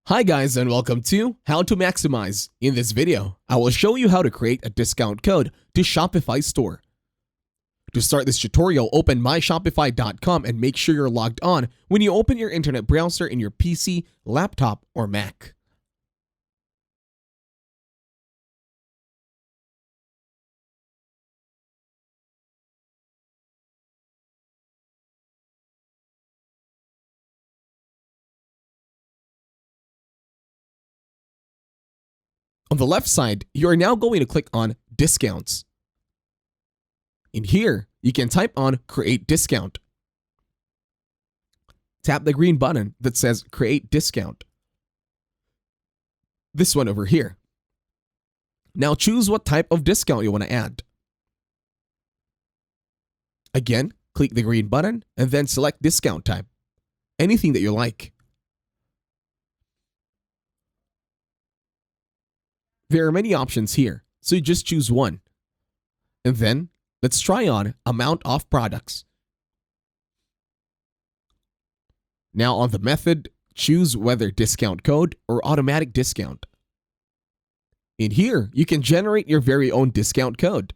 Hi guys and welcome to How to Maximize. In this video, I will show you how to create a discount code to Shopify store. To start this tutorial, open myshopify.com and make sure you're logged on when you open your internet browser in your PC, laptop, or Mac. On the left side, you are now going to click on Discounts. In here, you can type on Create Discount. Tap the green button that says Create Discount. This one over here. Now choose what type of discount you want to add. Again, click the green button and then select discount type. Anything that you like. There are many options here, so you just choose one. And then, let's try on amount of products. Now on the method, choose whether discount code or automatic discount. In here, you can generate your very own discount code.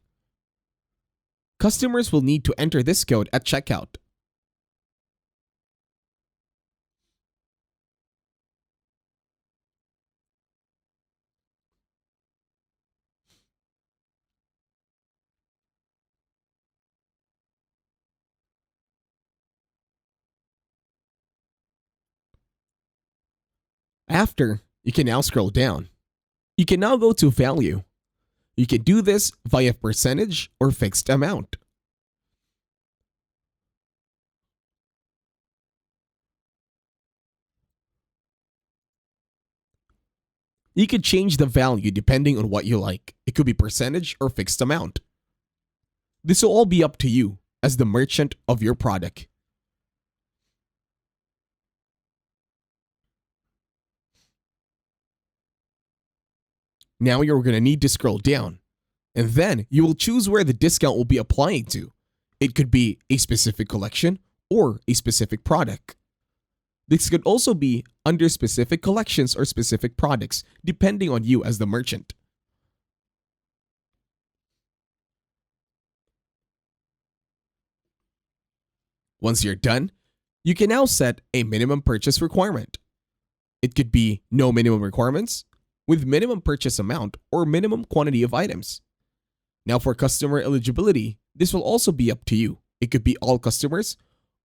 Customers will need to enter this code at checkout. After, you can now scroll down. You can now go to value. You can do this via percentage or fixed amount. You could change the value depending on what you like. It could be percentage or fixed amount. This will all be up to you as the merchant of your product. Now you're going to need to scroll down, and then you will choose where the discount will be applying to. It could be a specific collection or a specific product. This could also be under specific collections or specific products, depending on you as the merchant. Once you're done, you can now set a minimum purchase requirement. It could be no minimum requirements, with minimum purchase amount or minimum quantity of items. Now for customer eligibility, this will also be up to you. It could be all customers,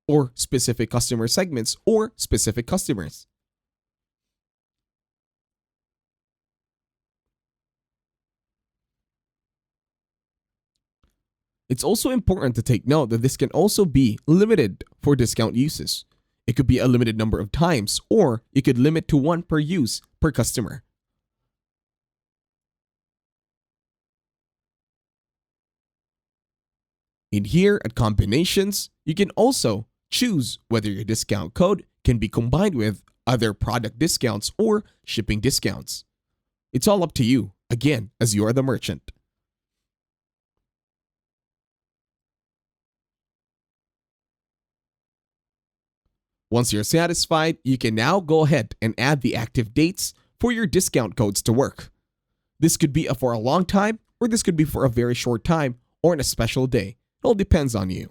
or specific customer segments, or specific customers. It's also important to take note that this can also be limited for discount uses. It could be a limited number of times, or you could limit to one per use per customer. In here at combinations, you can also choose whether your discount code can be combined with other product discounts or shipping discounts. It's all up to you, again, as you are the merchant. Once you're satisfied, you can now go ahead and add the active dates for your discount codes to work. This could be for a long time, or this could be for a very short time, or on a special day. It all depends on you.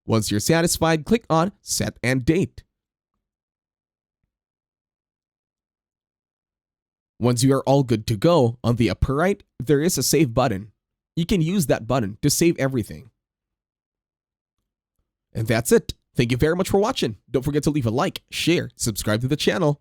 Once you're satisfied, click on Set and Date. Once you are all good to go, on the upper right, there is a Save button. You can use that button to save everything. And that's it. Thank you very much for watching. Don't forget to leave a like, share, subscribe to the channel.